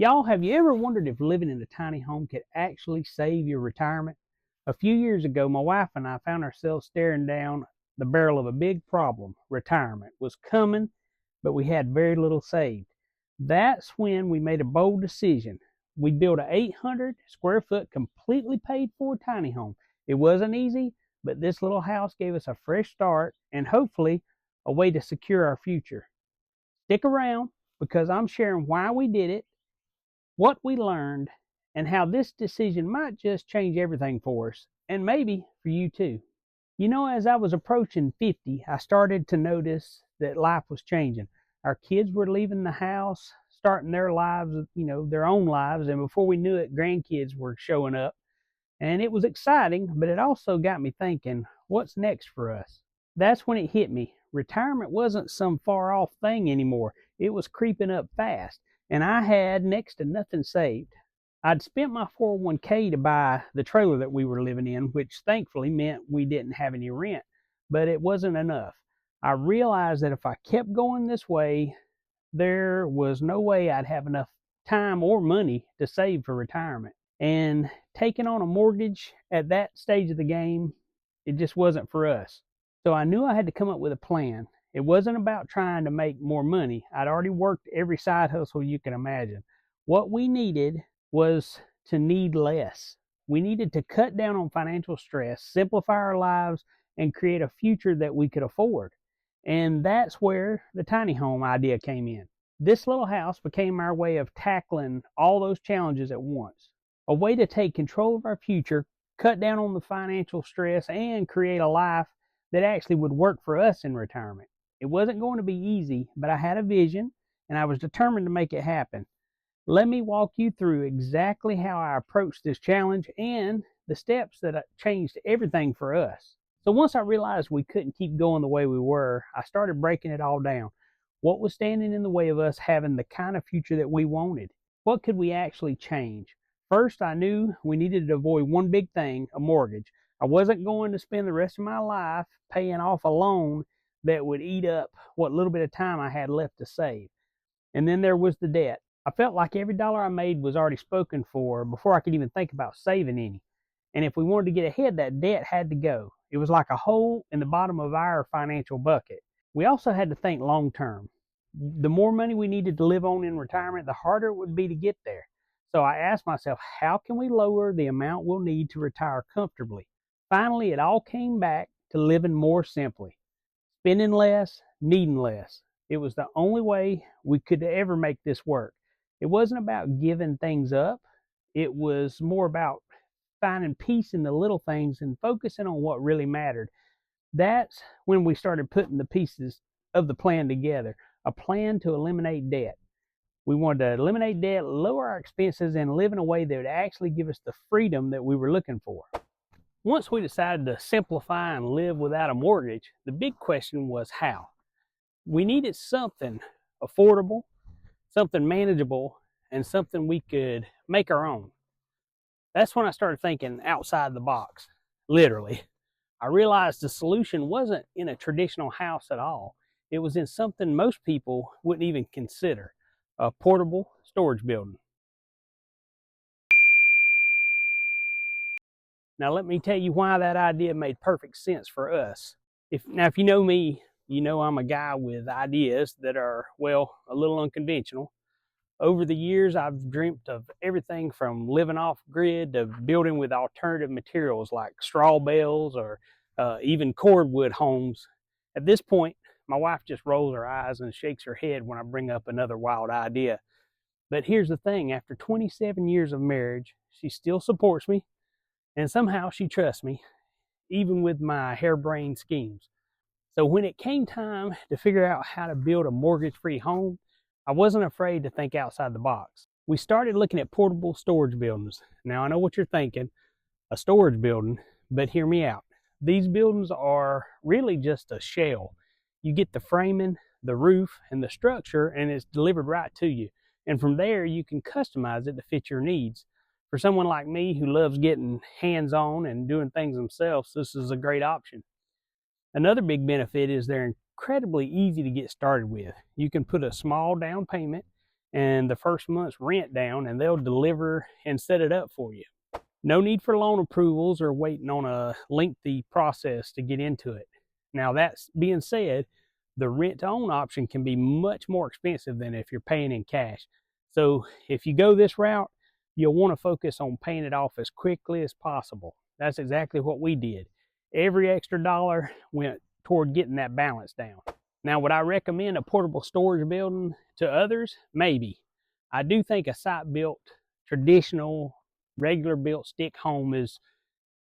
Y'all, have you ever wondered if living in a tiny home could actually save your retirement? A few years ago, my wife and I found ourselves staring down the barrel of a big problem. Retirement was coming, but we had very little saved. That's when we made a bold decision. We built an 800 square foot, completely paid for tiny home. It wasn't easy, but this little house gave us a fresh start and hopefully a way to secure our future. Stick around because I'm sharing why we did it, what we learned, and how this decision might just change everything for us, and maybe for you too. You know, as I was approaching 50, I started to notice that life was changing. Our kids were leaving the house, starting their lives, their own lives, and before we knew it, grandkids were showing up. And it was exciting, but it also got me thinking, what's next for us? That's when it hit me. Retirement wasn't some far off thing anymore. It was creeping up fast, and I had next to nothing saved. I'd spent my 401k to buy the trailer that we were living in, which thankfully meant we didn't have any rent, but it wasn't enough. I realized that if I kept going this way, there was no way I'd have enough time or money to save for retirement. And taking on a mortgage at that stage of the game, it just wasn't for us. So I knew I had to come up with a plan. It wasn't about trying to make more money. I'd already worked every side hustle you can imagine. What we needed was to need less. We needed to cut down on financial stress, simplify our lives, and create a future that we could afford. And that's where the tiny home idea came in. This little house became our way of tackling all those challenges at once. A way to take control of our future, cut down on the financial stress, and create a life that actually would work for us in retirement. It wasn't going to be easy, but I had a vision and I was determined to make it happen. Let me walk you through exactly how I approached this challenge and the steps that changed everything for us. So once I realized we couldn't keep going the way we were, I started breaking it all down. What was standing in the way of us having the kind of future that we wanted? What could we actually change? First, I knew we needed to avoid one big thing, a mortgage. I wasn't going to spend the rest of my life paying off a loan that would eat up what little bit of time I had left to save. And then there was the debt. I felt like every dollar I made was already spoken for before I could even think about saving any. And if we wanted to get ahead, that debt had to go. It was like a hole in the bottom of our financial bucket. We also had to think long term. The more money we needed to live on in retirement, the harder it would be to get there. So I asked myself, how can we lower the amount we'll need to retire comfortably? Finally, it all came back to living more simply. Spending less, needing less. It was the only way we could ever make this work. It wasn't about giving things up. It was more about finding peace in the little things and focusing on what really mattered. That's when we started putting the pieces of the plan together. A plan to eliminate debt. We wanted to eliminate debt, lower our expenses, and live in a way that would actually give us the freedom that we were looking for. Once we decided to simplify and live without a mortgage, the big question was how. We needed something affordable, something manageable, and something we could make our own. That's when I started thinking outside the box, literally. I realized the solution wasn't in a traditional house at all. It was in something most people wouldn't even consider, a portable storage building. Now let me tell you why that idea made perfect sense for us. If you know me, you know I'm a guy with ideas that are, well, a little unconventional. Over the years, I've dreamt of everything from living off grid to building with alternative materials like straw bales or even cordwood homes. At this point, my wife just rolls her eyes and shakes her head when I bring up another wild idea. But here's the thing, after 27 years of marriage, she still supports me, and somehow she trusts me, even with my harebrained schemes. So when it came time to figure out how to build a mortgage-free home, I wasn't afraid to think outside the box. We started looking at portable storage buildings. Now I know what you're thinking, a storage building, but hear me out. These buildings are really just a shell. You get the framing, the roof, and the structure, and it's delivered right to you. And from there, you can customize it to fit your needs. For someone like me who loves getting hands-on and doing things themselves, this is a great option. Another big benefit is they're incredibly easy to get started with. You can put a small down payment and the first month's rent down, and they'll deliver and set it up for you. No need for loan approvals or waiting on a lengthy process to get into it. Now, that being said, the rent to own option can be much more expensive than if you're paying in cash. So if you go this route, you'll want to focus on paying it off as quickly as possible. That's exactly what we did. Every extra dollar went toward getting that balance down. Now, would I recommend a portable storage building to others? Maybe. I do think a site-built, traditional, regular built stick home is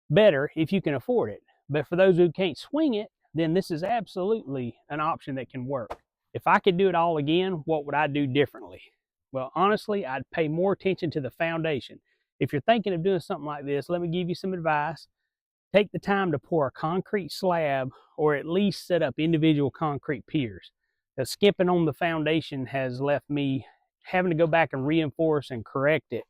better if you can afford it. But for those who can't swing it, then this is absolutely an option that can work. If I could do it all again, what would I do differently? Well, honestly, I'd pay more attention to the foundation. If you're thinking of doing something like this, let me give you some advice. Take the time to pour a concrete slab or at least set up individual concrete piers. The skimping on the foundation has left me having to go back and reinforce and correct it.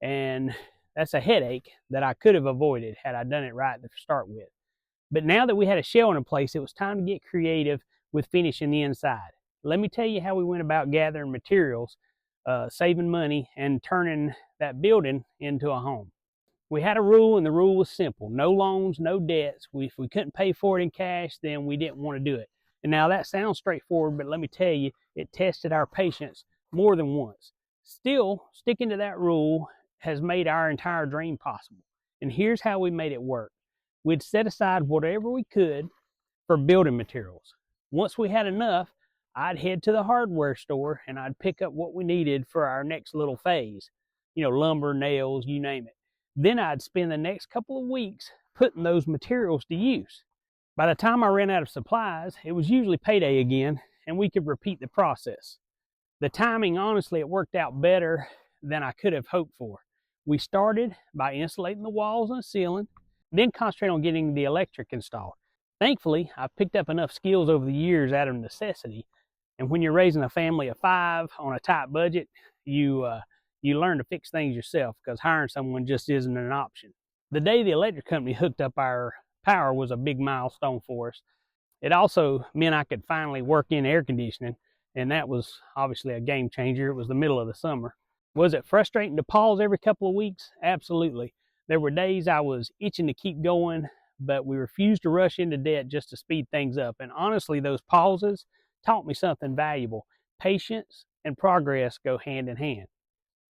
And that's a headache that I could have avoided had I done it right to start with. But now that we had a shell in place, it was time to get creative with finishing the inside. Let me tell you how we went about gathering materials, saving money, and turning that building into a home. We had a rule, and the rule was simple. No loans, no debts. If we couldn't pay for it in cash, then we didn't want to do it. And now that sounds straightforward, but let me tell you, it tested our patience more than once. Still, sticking to that rule has made our entire dream possible. And here's how we made it work. We'd set aside whatever we could for building materials. Once we had enough, I'd head to the hardware store and I'd pick up what we needed for our next little phase. You know, lumber, nails, you name it. Then I'd spend the next couple of weeks putting those materials to use. By the time I ran out of supplies, it was usually payday again, and we could repeat the process. The timing, honestly, it worked out better than I could have hoped for. We started by insulating the walls and the ceiling, then concentrated on getting the electric installed. Thankfully, I've picked up enough skills over the years out of necessity, and when you're raising a family of 5 on a tight budget, you learn to fix things yourself because hiring someone just isn't an option. The day the electric company hooked up our power was a big milestone for us. It also meant I could finally work in air conditioning, and that was obviously a game changer. It was the middle of the summer. Was it frustrating to pause every couple of weeks? Absolutely. There were days I was itching to keep going, but we refused to rush into debt just to speed things up. And honestly, those pauses taught me something valuable. Patience and progress go hand in hand.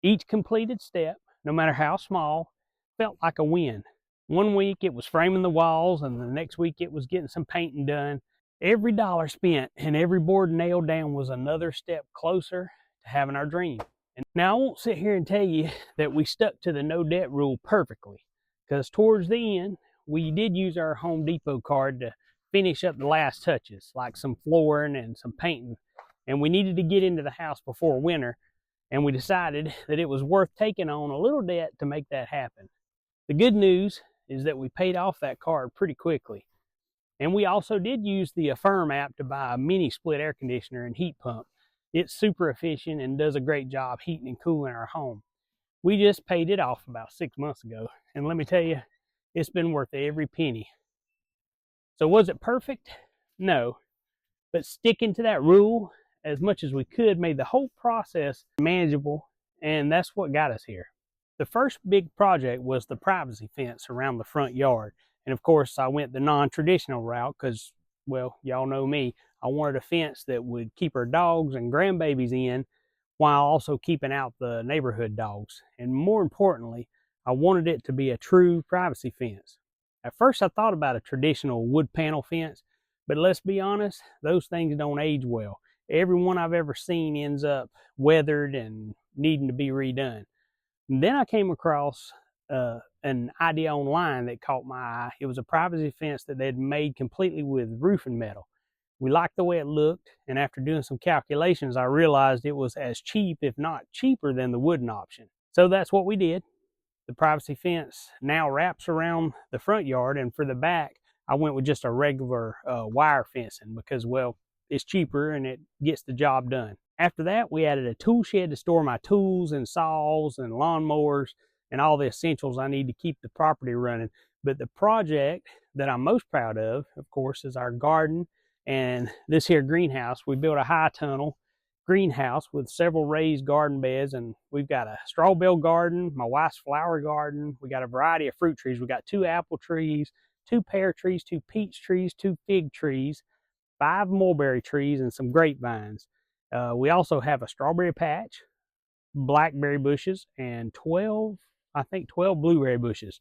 Each completed step, no matter how small, felt like a win. One week it was framing the walls, and the next week it was getting some painting done. Every dollar spent and every board nailed down was another step closer to having our dream. And now I won't sit here and tell you that we stuck to the no debt rule perfectly, because towards the end, we did use our Home Depot card to finish up the last touches, like some flooring and some painting. And we needed to get into the house before winter, and we decided that it was worth taking on a little debt to make that happen. The good news is that we paid off that card pretty quickly. And we also did use the Affirm app to buy a mini split air conditioner and heat pump. It's super efficient and does a great job heating and cooling our home. We just paid it off about 6 months ago, and let me tell you, it's been worth every penny. So was it perfect? No. But sticking to that rule as much as we could made the whole process manageable, and that's what got us here. The first big project was the privacy fence around the front yard. And of course, I went the non-traditional route because, well, y'all know me. I wanted a fence that would keep our dogs and grandbabies in while also keeping out the neighborhood dogs. And more importantly, I wanted it to be a true privacy fence. At first, I thought about a traditional wood panel fence, but let's be honest, those things don't age well. Every one I've ever seen ends up weathered and needing to be redone. And then I came across an idea online that caught my eye. It was a privacy fence that they'd made completely with roofing metal. We liked the way it looked, and after doing some calculations, I realized it was as cheap, if not cheaper, than the wooden option. So that's what we did. The privacy fence now wraps around the front yard, and for the back, I went with just a regular wire fencing because, well, it's cheaper and it gets the job done. After that, we added a tool shed to store my tools and saws and lawnmowers and all the essentials I need to keep the property running. But the project that I'm most proud of course, is our garden and this here greenhouse. We built a high tunnel greenhouse with several raised garden beds, and we've got a strawberry garden, my wife's flower garden. We got a variety of fruit trees. We got 2 apple trees, 2 pear trees, 2 peach trees, 2 fig trees, 5 mulberry trees, and some grapevines. We also have a strawberry patch, blackberry bushes, and 12 blueberry bushes.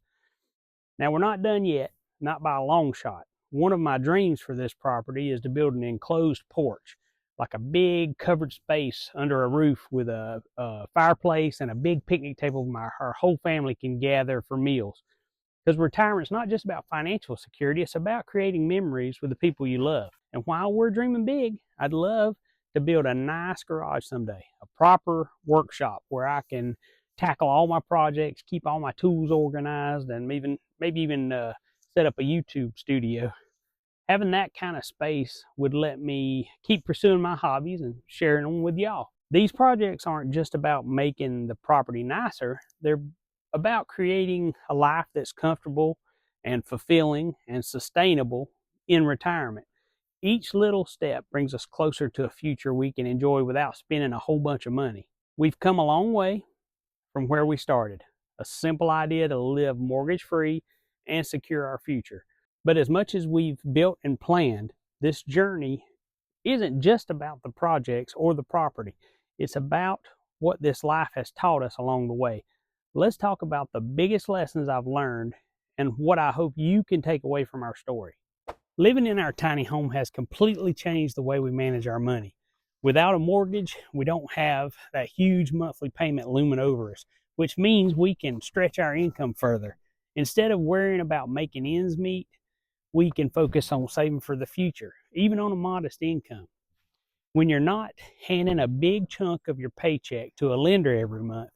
Now, we're not done yet, not by a long shot. One of my dreams for this property is to build an enclosed porch, like a big covered space under a roof with a fireplace and a big picnic table where our whole family can gather for meals. Because retirement's not just about financial security, it's about creating memories with the people you love. And while we're dreaming big, I'd love to build a nice garage someday, a proper workshop where I can tackle all my projects, keep all my tools organized, and maybe even set up a YouTube studio. Having that kind of space would let me keep pursuing my hobbies and sharing them with y'all. These projects aren't just about making the property nicer, they're about creating a life that's comfortable and fulfilling and sustainable in retirement. Each little step brings us closer to a future we can enjoy without spending a whole bunch of money. We've come a long way from where we started. A simple idea to live mortgage-free and secure our future. But as much as we've built and planned, this journey isn't just about the projects or the property. It's about what this life has taught us along the way. Let's talk about the biggest lessons I've learned and what I hope you can take away from our story. Living in our tiny home has completely changed the way we manage our money. Without a mortgage, we don't have that huge monthly payment looming over us, which means we can stretch our income further. Instead of worrying about making ends meet, we can focus on saving for the future, even on a modest income. When you're not handing a big chunk of your paycheck to a lender every month,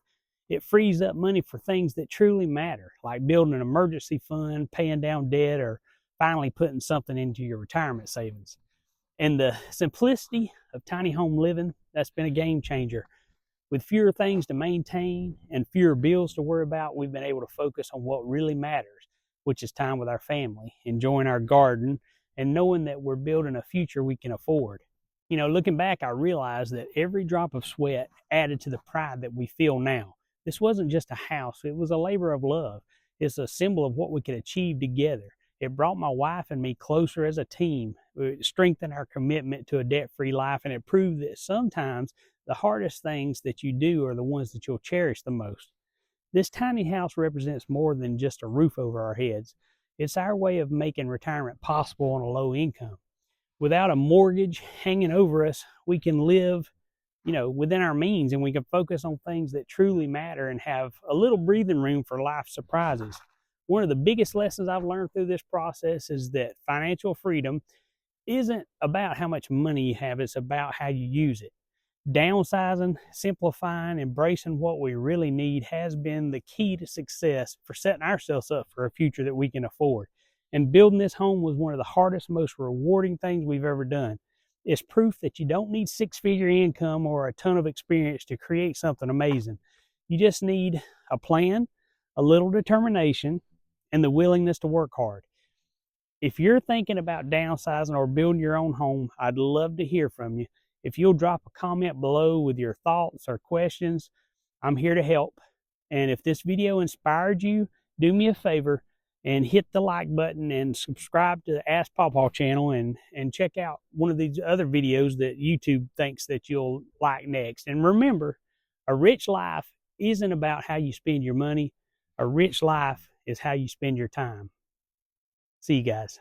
it frees up money for things that truly matter, like building an emergency fund, paying down debt, or finally putting something into your retirement savings. And the simplicity of tiny home living, that's been a game changer. With fewer things to maintain and fewer bills to worry about, we've been able to focus on what really matters, which is time with our family, enjoying our garden, and knowing that we're building a future we can afford. You know, looking back, I realized that every drop of sweat added to the pride that we feel now. This wasn't just a house, it was a labor of love. It's a symbol of what we could achieve together. It brought my wife and me closer as a team. It strengthened our commitment to a debt-free life, and it proved that sometimes the hardest things that you do are the ones that you'll cherish the most. This tiny house represents more than just a roof over our heads. It's our way of making retirement possible on a low income. Without a mortgage hanging over us, we can live, within our means, and we can focus on things that truly matter and have a little breathing room for life's surprises. One of the biggest lessons I've learned through this process is that financial freedom isn't about how much money you have, it's about how you use it. Downsizing, simplifying, embracing what we really need has been the key to success for setting ourselves up for a future that we can afford. And building this home was one of the hardest, most rewarding things we've ever done. It's proof that you don't need six-figure income or a ton of experience to create something amazing. You just need a plan, a little determination, and the willingness to work hard. If you're thinking about downsizing or building your own home, I'd love to hear from you. If you'll drop a comment below with your thoughts or questions, I'm here to help. And if this video inspired you, do me a favor and hit the like button and subscribe to the Ask Pawpaw channel and check out one of these other videos that YouTube thinks that you'll like next. And remember, a rich life isn't about how you spend your money. A rich life is how you spend your time. See you guys.